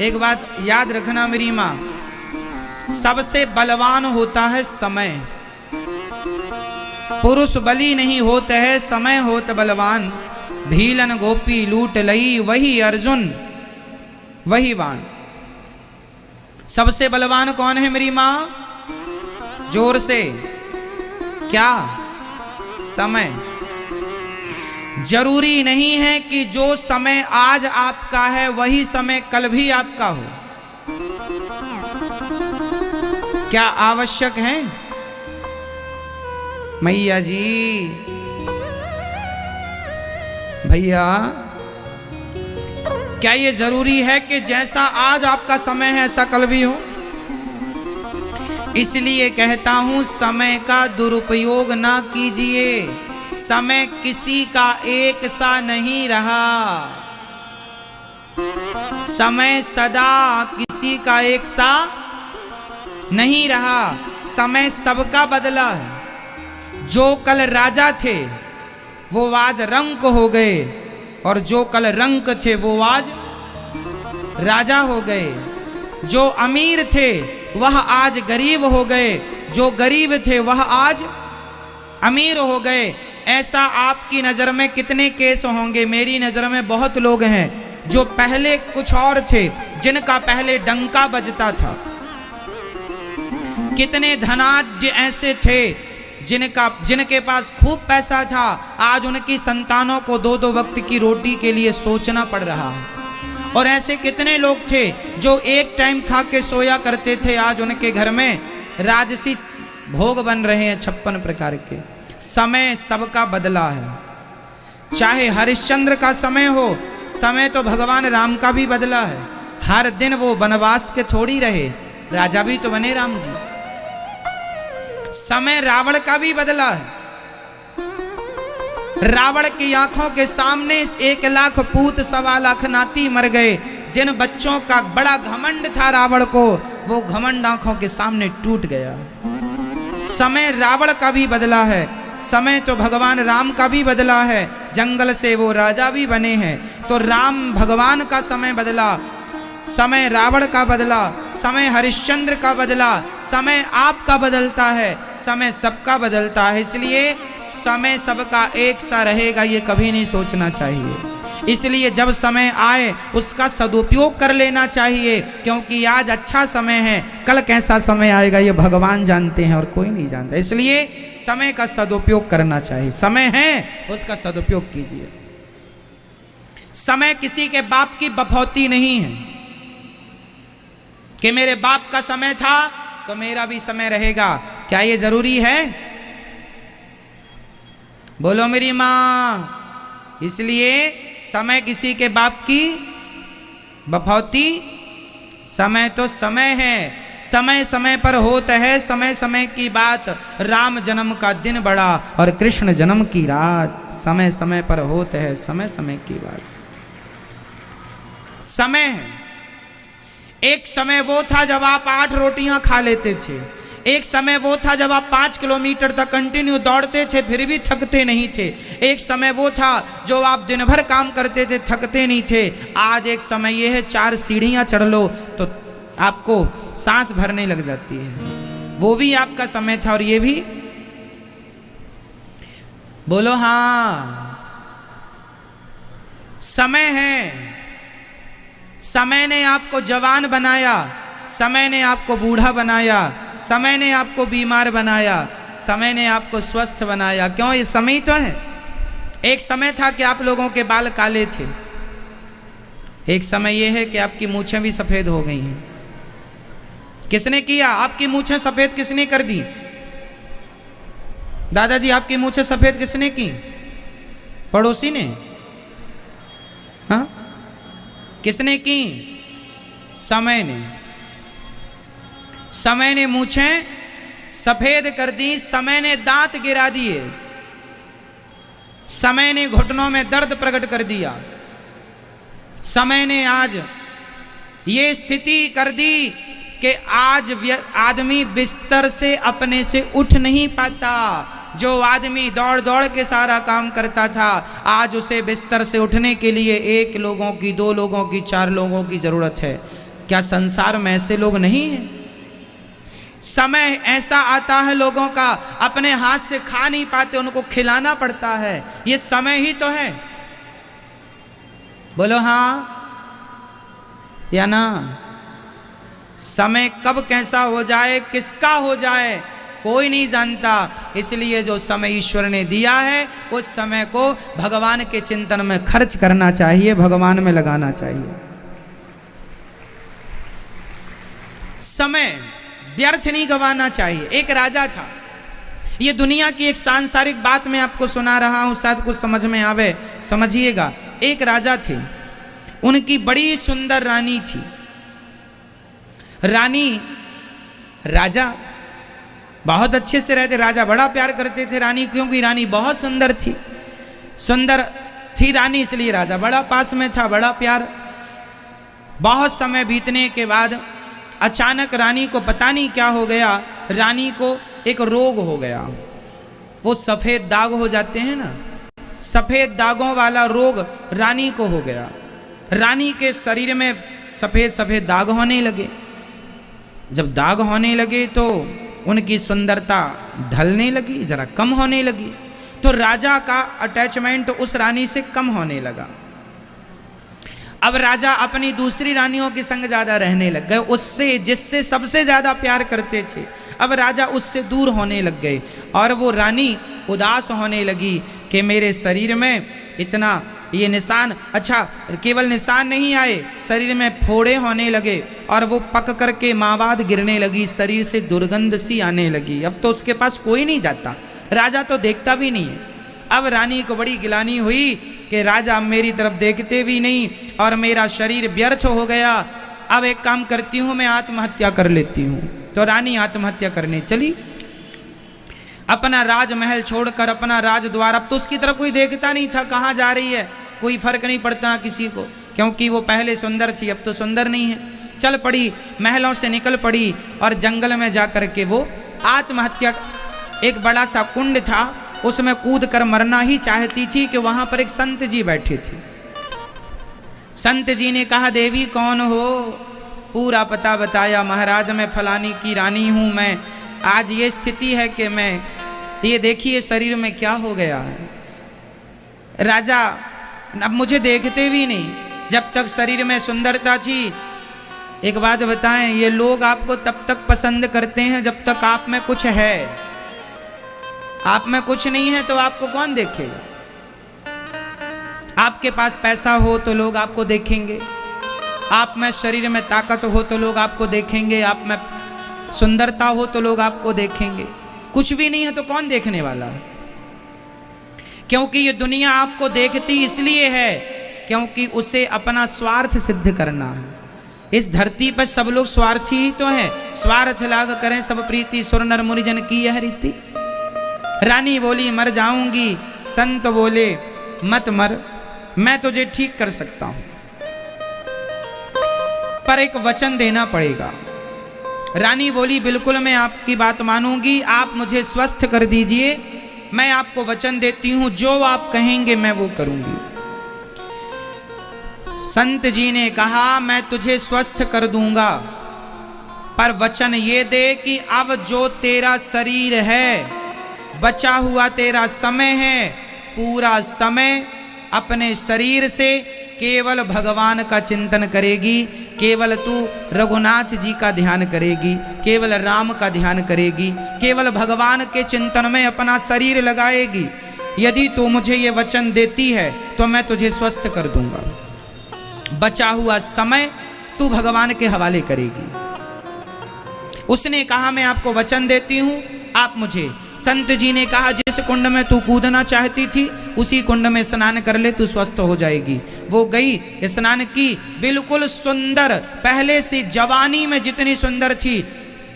एक बात याद रखना मेरी माँ, सबसे बलवान होता है समय। पुरुष बली नहीं होते है, समय होत बलवान। भीलन गोपी लूट लई, वही अर्जुन वही बाण। सबसे बलवान कौन है मेरी माँ? जोर से, क्या? समय। जरूरी नहीं है कि जो समय आज आपका है वही समय कल भी आपका हो। क्या आवश्यक है? मैया जी, भैया, क्या ये जरूरी है कि जैसा आज आपका समय है ऐसा कल भी हो? इसलिए कहता हूं, समय का दुरुपयोग ना कीजिए। समय किसी का एक सा नहीं रहा। समय सदा किसी का एक सा नहीं रहा। समय सबका बदला है। जो कल राजा थे वो आज रंक हो गए, और जो कल रंक थे वो आज राजा हो गए। जो अमीर थे वह आज गरीब हो गए, जो गरीब थे वह आज अमीर हो गए। ऐसा आपकी नजर में कितने केस होंगे? मेरी नजर में बहुत लोग हैं जो पहले कुछ और थे, जिनका पहले डंका बजता था। कितने धनाढ्य ऐसे थे जिनके पास खूब पैसा था, आज उनकी संतानों को 2-2 वक्त की रोटी के लिए सोचना पड़ रहा है। और ऐसे कितने लोग थे जो एक टाइम खा के सोया करते थे, आज उनके घर में राजसी भोग बन रहे हैं 56 प्रकार के। समय सबका बदला है। चाहे हरिश्चंद्र का समय हो, समय तो भगवान राम का भी बदला है। हर दिन वो वनवास के थोड़ी रहे, राजा भी तो बने राम जी। समय रावण का भी बदला है। रावण की आंखों के सामने 1 लाख पूत 1.25 लाख नाती मर गए। जिन बच्चों का बड़ा घमंड था रावण को, वो घमंड आंखों के सामने टूट गया। समय रावण का भी बदला है। समय तो भगवान राम का भी बदला है। जंगल से वो राजा भी बने हैं। तो राम भगवान का समय बदला, समय रावण का बदला, समय हरिश्चंद्र का बदला, समय आपका बदलता है, समय सबका बदलता है। इसलिए समय सबका एक सा रहेगा ये कभी नहीं सोचना चाहिए। इसलिए जब समय आए उसका सदुपयोग कर लेना चाहिए, क्योंकि आज अच्छा समय है, कल कैसा समय आएगा ये भगवान जानते हैं और कोई नहीं जानता। इसलिए समय का सदुपयोग करना चाहिए। समय है उसका सदुपयोग कीजिए। समय किसी के बाप की बफौती नहीं है कि मेरे बाप का समय था तो मेरा भी समय रहेगा। क्या ये जरूरी है? बोलो मेरी मां। इसलिए समय किसी के बाप की बफौती, समय तो समय है, समय समय पर होता है, समय समय की बात। राम जन्म का दिन बड़ा और कृष्ण जन्म की रात, समय समय पर होता है, समय समय की बात। समय है। एक समय वो था जब आप 8 रोटियां खा लेते थे। एक समय वो था जब आप 5 किलोमीटर तक कंटिन्यू दौड़ते थे फिर भी थकते नहीं थे। एक समय वो था जो आप दिन भर काम करते थे, थकते नहीं थे। आज एक समय ये है 4 सीढ़ियां चढ़ लो तो आपको सांस भरने लग जाती है। वो भी आपका समय था और ये भी। बोलो हाँ, समय है। समय ने आपको जवान बनाया, समय ने आपको बूढ़ा बनाया, समय ने आपको बीमार बनाया, समय ने आपको स्वस्थ बनाया। क्यों? ये समय तो है। एक समय था कि आप लोगों के बाल काले थे। एक समय यह है कि आपकी मूछें भी सफेद हो गई हैं। किसने किया? आपकी मूछें सफेद किसने कर दी? दादाजी, आपकी मूछें सफेद किसने की? पड़ोसी ने? हाँ, किसने की? समय ने। समय ने मूछें सफेद कर दी, समय ने दांत गिरा दिए, समय ने घुटनों में दर्द प्रकट कर दिया, समय ने आज ये स्थिति कर दी कि आज आदमी बिस्तर से अपने से उठ नहीं पाता। जो आदमी दौड़ दौड़ के सारा काम करता था, आज उसे बिस्तर से उठने के लिए 1 लोगों की, 2 लोगों की, 4 लोगों की जरूरत है। क्या संसार में ऐसे लोग नहीं हैं? समय ऐसा आता है लोगों का अपने हाथ से खा नहीं पाते, उनको खिलाना पड़ता है। ये समय ही तो है। बोलो हाँ या ना? समय कब कैसा हो जाए, किसका हो जाए, कोई नहीं जानता। इसलिए जो समय ईश्वर ने दिया है उस समय को भगवान के चिंतन में खर्च करना चाहिए, भगवान में लगाना चाहिए। समय व्यर्थ नहीं गवाना चाहिए। एक राजा था, ये दुनिया की एक सांसारिक बात मैं आपको सुना रहा हूं, शायद कुछ समझ में आवे, समझिएगा। एक राजा थे, उनकी बड़ी सुंदर रानी थी। रानी राजा बहुत अच्छे से रहते, राजा बड़ा प्यार करते थे रानी, क्योंकि रानी बहुत सुंदर थी। सुंदर थी रानी, इसलिए राजा बड़ा पास में था, बड़ा प्यार। बहुत समय बीतने के बाद अचानक रानी को पता नहीं क्या हो गया, रानी को एक रोग हो गया। वो सफेद दाग हो जाते हैं ना, सफेद दागों वाला रोग रानी को हो गया। रानी के शरीर में सफेद सफेद दाग होने लगे। जब दाग होने लगे तो उनकी सुंदरता ढलने लगी, जरा कम होने लगी। तो राजा का अटैचमेंट उस रानी से कम होने लगा। अब राजा अपनी दूसरी रानियों के संग ज्यादा रहने लग गए, उससे जिससे सबसे ज्यादा प्यार करते थे। अब राजा उससे दूर होने लग गए और वो रानी उदास होने लगी कि मेरे शरीर में इतना ये निशान, अच्छा केवल निशान नहीं आए, शरीर में फोड़े होने लगे और वो पक करके मावाद गिरने लगी, शरीर से दुर्गंध सी आने लगी। अब तो उसके पास कोई नहीं जाता, राजा तो देखता भी नहीं है। अब रानी को बड़ी गिलानी हुई कि राजा मेरी तरफ देखते भी नहीं और मेरा शरीर व्यर्थ हो गया। अब एक काम करती हूँ, मैं आत्महत्या कर लेती हूँ। तो रानी आत्महत्या करने चली, अपना राजमहल छोड़कर, अपना राजद्वार। अब तो उसकी तरफ कोई देखता नहीं था, कहाँ जा रही है, कोई फर्क नहीं पड़ता किसी को, क्योंकि वो पहले सुंदर थी, अब तो सुंदर नहीं है। चल पड़ी, महलों से निकल पड़ी और जंगल में जाकर के वो आत्महत्या, एक बड़ा सा कुंड था, उसमें कूद कर मरना ही चाहती थी कि वहां पर एक संत जी बैठे थे। संत जी ने कहा, देवी कौन हो? पूरा पता बताया, महाराज मैं फलानी की रानी हूं, मैं आज ये स्थिति है कि मैं, ये देखिए शरीर में क्या हो गया है। राजा अब मुझे देखते भी नहीं, जब तक शरीर में सुंदरता थी। एक बात बताएं, ये लोग आपको तब तक पसंद करते हैं जब तक आप में कुछ है। आप में कुछ नहीं है तो आपको कौन देखेगा? आपके पास पैसा हो तो लोग आपको देखेंगे, आप में शरीर में ताकत हो तो लोग आपको देखेंगे, आप में सुंदरता हो तो लोग आपको देखेंगे। कुछ भी नहीं है तो कौन देखने वाला है? क्योंकि ये दुनिया आपको देखती इसलिए है क्योंकि उसे अपना स्वार्थ सिद्ध करना है। इस धरती पर सब लोग स्वार्थी ही तो हैं। स्वार्थ लाग करें सब प्रीति, सुर नर मुनिजन की यह रीति। रानी बोली मर जाऊंगी, संत बोले मत मर, मैं तुझे ठीक कर सकता हूं, पर एक वचन देना पड़ेगा। रानी बोली बिल्कुल मैं आपकी बात मानूंगी, आप मुझे स्वस्थ कर दीजिए, मैं आपको वचन देती हूं, जो आप कहेंगे मैं वो करूंगी। संत जी ने कहा मैं तुझे स्वस्थ कर दूंगा, पर वचन ये दे कि अब जो तेरा शरीर है, बचा हुआ तेरा समय है, पूरा समय अपने शरीर से केवल भगवान का चिंतन करेगी, केवल तू रघुनाथ जी का ध्यान करेगी, केवल राम का ध्यान करेगी, केवल भगवान के चिंतन में अपना शरीर लगाएगी। यदि तू मुझे ये वचन देती है तो मैं तुझे स्वस्थ कर दूंगा। बचा हुआ समय तू भगवान के हवाले करेगी। उसने कहा मैं आपको वचन देती हूं, आप मुझे। संत जी ने कहा जिस कुंड में तू कूदना चाहती थी उसी कुंड में स्नान कर ले, तू स्वस्थ हो जाएगी। वो गई, स्नान की, बिल्कुल सुंदर, पहले से जवानी में जितनी सुंदर थी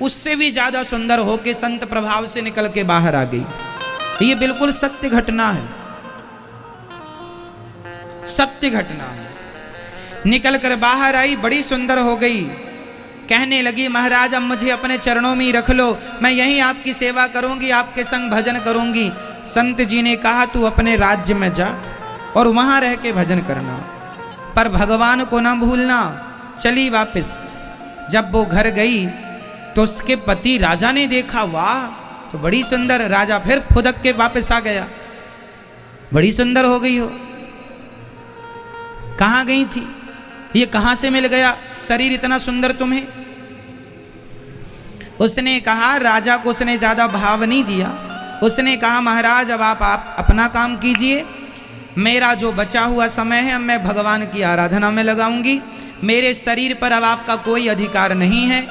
उससे भी ज्यादा सुंदर होके संत प्रभाव से निकल के बाहर आ गई। ये बिल्कुल सत्य घटना है, सत्य घटना है। निकल कर बाहर आई, बड़ी सुंदर हो गई, कहने लगी महाराज अब मुझे अपने चरणों में ही रख लो, मैं यहीं आपकी सेवा करूंगी, आपके संग भजन करूंगी। संत जी ने कहा तू अपने राज्य में जा और वहां रह के भजन करना, पर भगवान को ना भूलना। चली वापस, जब वो घर गई तो उसके पति राजा ने देखा, वाह तो बड़ी सुंदर। राजा फिर फुदक के वापस आ गया, बड़ी सुंदर हो गई हो, कहाँ गई थी, ये कहाँ से मिल गया शरीर इतना सुंदर तुम्हें। उसने कहा, राजा को उसने ज्यादा भाव नहीं दिया। उसने कहा, महाराज अब आप अपना काम कीजिए, मेरा जो बचा हुआ समय है अब मैं भगवान की आराधना में लगाऊंगी। मेरे शरीर पर अब आपका कोई अधिकार नहीं है।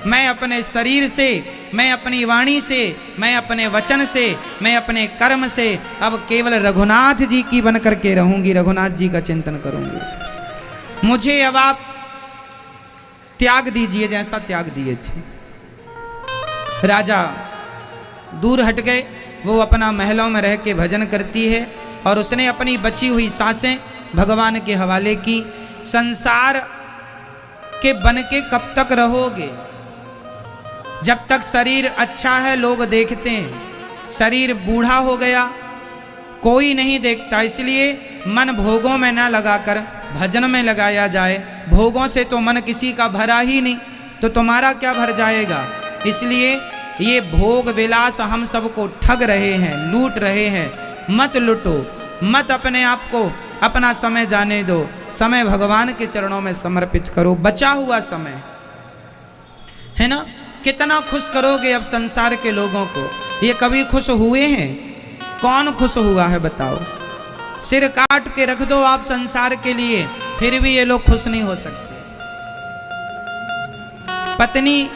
मैं अपने शरीर से, मैं अपनी वाणी से, मैं अपने वचन से, मैं अपने कर्म से अब केवल रघुनाथ जी की बन करके रहूंगी, रघुनाथ जी का चिंतन करूंगी। मुझे अब आप त्याग दीजिए जैसा त्याग दिए थे। राजा दूर हट गए, वो अपना महलों में रह के भजन करती है और उसने अपनी बची हुई सांसें भगवान के हवाले की। संसार के बन के कब तक रहोगे? जब तक शरीर अच्छा है लोग देखते हैं, शरीर बूढ़ा हो गया कोई नहीं देखता। इसलिए मन भोगों में ना लगाकर भजन में लगाया जाए। भोगों से तो मन किसी का भरा ही नहीं, तो तुम्हारा क्या भर जाएगा। इसलिए ये भोग विलास हम सबको ठग रहे हैं, लूट रहे हैं। मत लूटो, मत अपने आप को अपना समय जाने दो, समय भगवान के चरणों में समर्पित करो। बचा हुआ समय है ना, कितना खुश करोगे अब संसार के लोगों को। ये कभी खुश हुए हैं? कौन खुश हुआ है बताओ। सिर काट के रख दो आप संसार के लिए, फिर भी ये लोग खुश नहीं हो सकते। पत्नी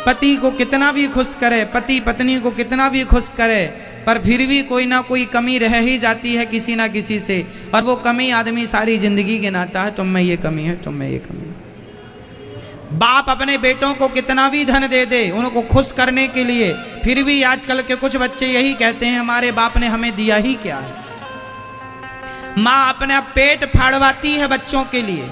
पति को कितना भी खुश करे, पति पत्नी को कितना भी खुश करे, पर फिर भी कोई ना कोई कमी रह ही जाती है किसी ना किसी से। और वो कमी आदमी सारी जिंदगी गिनाता है, तुम में ये कमी है, तुम में ये कमी है। बाप अपने बेटों को कितना भी धन दे दे उनको खुश करने के लिए, फिर भी आजकल के कुछ बच्चे यही कहते हैं हमारे बाप ने हमें दिया ही क्या है। माँ अपना पेट फाड़वाती है बच्चों के लिए,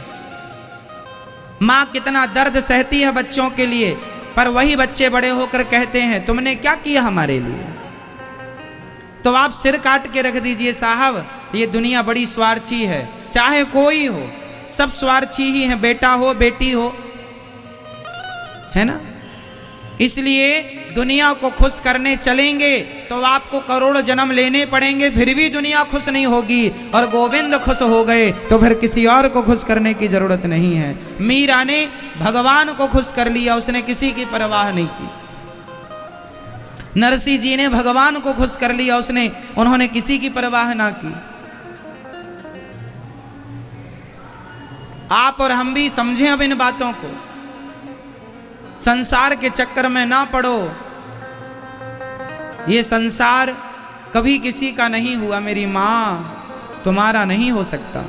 माँ कितना दर्द सहती है बच्चों के लिए, पर वही बच्चे बड़े होकर कहते हैं तुमने क्या किया हमारे लिए। तो आप सिर काट के रख दीजिए साहब, ये दुनिया बड़ी स्वार्थी है। चाहे कोई हो, सब स्वार्थी ही है, बेटा हो बेटी हो, है ना। इसलिए दुनिया को खुश करने चलेंगे तो आपको करोड़ जन्म लेने पड़ेंगे, फिर भी दुनिया खुश नहीं होगी। और गोविंद खुश हो गए तो फिर किसी और को खुश करने की जरूरत नहीं है। मीरा ने भगवान को खुश कर लिया, उसने किसी की परवाह नहीं की। नरसिंह जी ने भगवान को खुश कर लिया, उन्होंने किसी की परवाह ना की। आप और हम भी समझें अब इन बातों को, संसार के चक्कर में ना पड़ो। ये संसार कभी किसी का नहीं हुआ मेरी मां, तुम्हारा नहीं हो सकता।